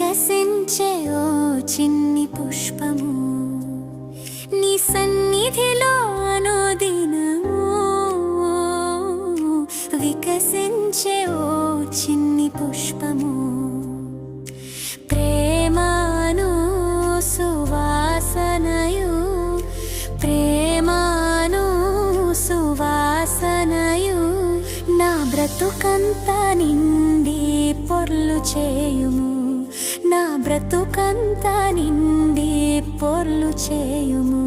వికసించే ఓ చిన్ని పుష్పము నీ సన్నిధిలో అనుదినము వికసించే ఓ చిన్ని పుష్పము ప్రేమను సువాసనయు ప్రేమను సువాసనయు నా బ్రతుకంతా నిండి పొర్లు చేయుము నా బ్రతుకంతా నిండి పొర్లు చేయుము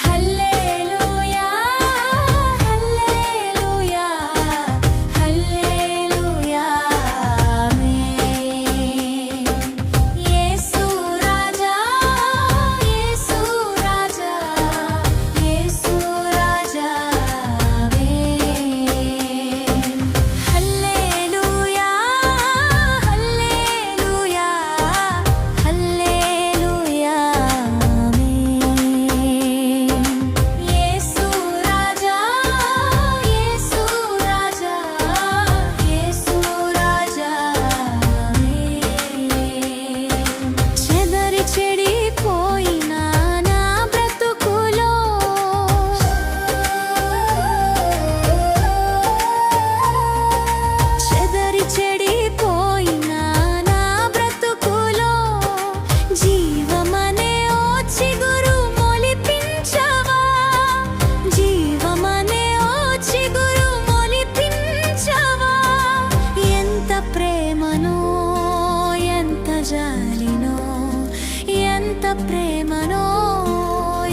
హల్లెలూయా హల్లెలూయా హల్లెలూయా ఆమేన్ యేసు రాజా యేసు రాజా యేసు రాజా ఆమేన్ హల్లెలూయా హల్లెలూయా హల్లెలూయా ఆమేన్ యేసు రాజా యేసు రాజా యేసు రాజా ఆమేన్ చెదరి చెడిపోయిన నా బ్రతుకులో చెదరి చెడిపోయిన నా బ్రతుకులో జీవమనే ఓ చిగురు మొలిపించవా జీవమనే ఓ చిగురు మొలిపించవా ఎంత ప్రేమనో ఎంత జాలినో ఎంత ప్రేమనో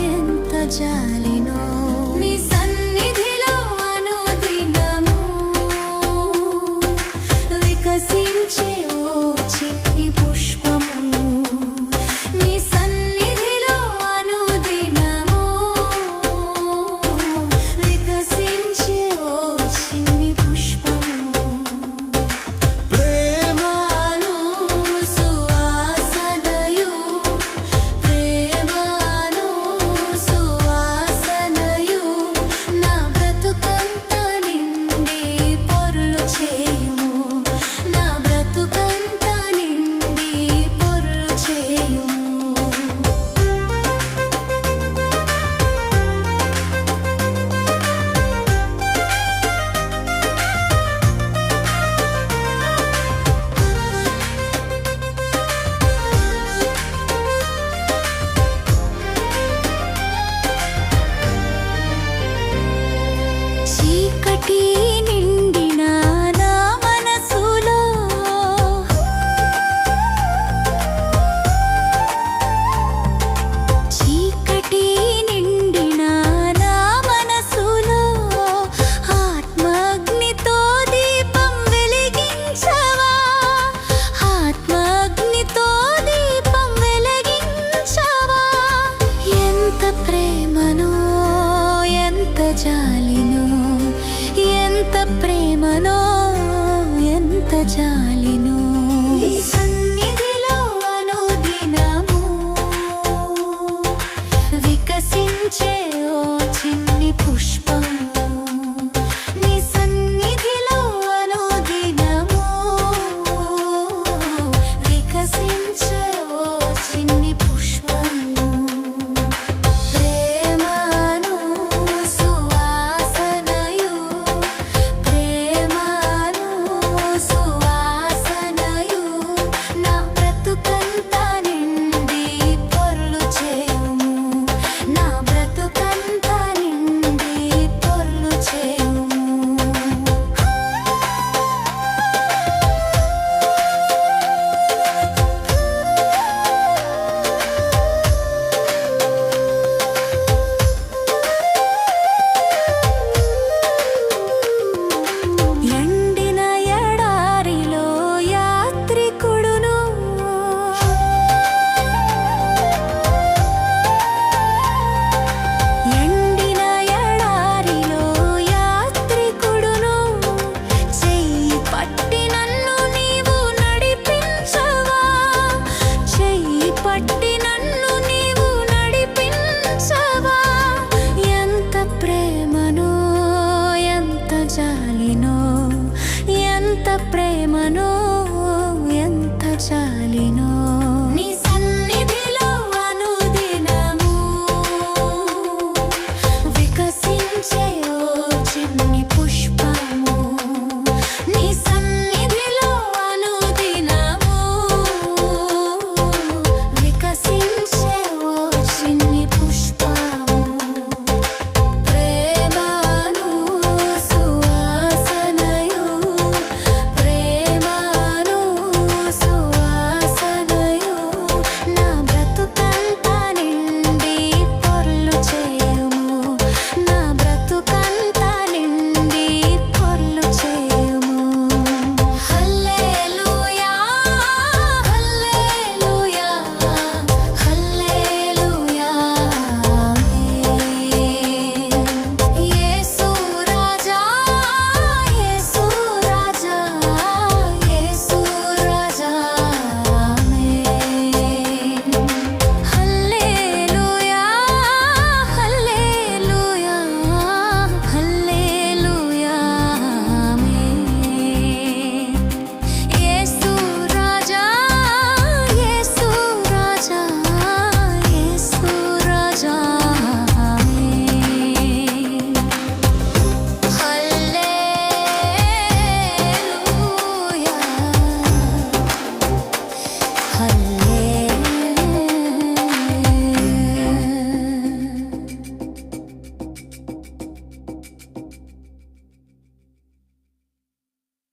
ఎంత జాలి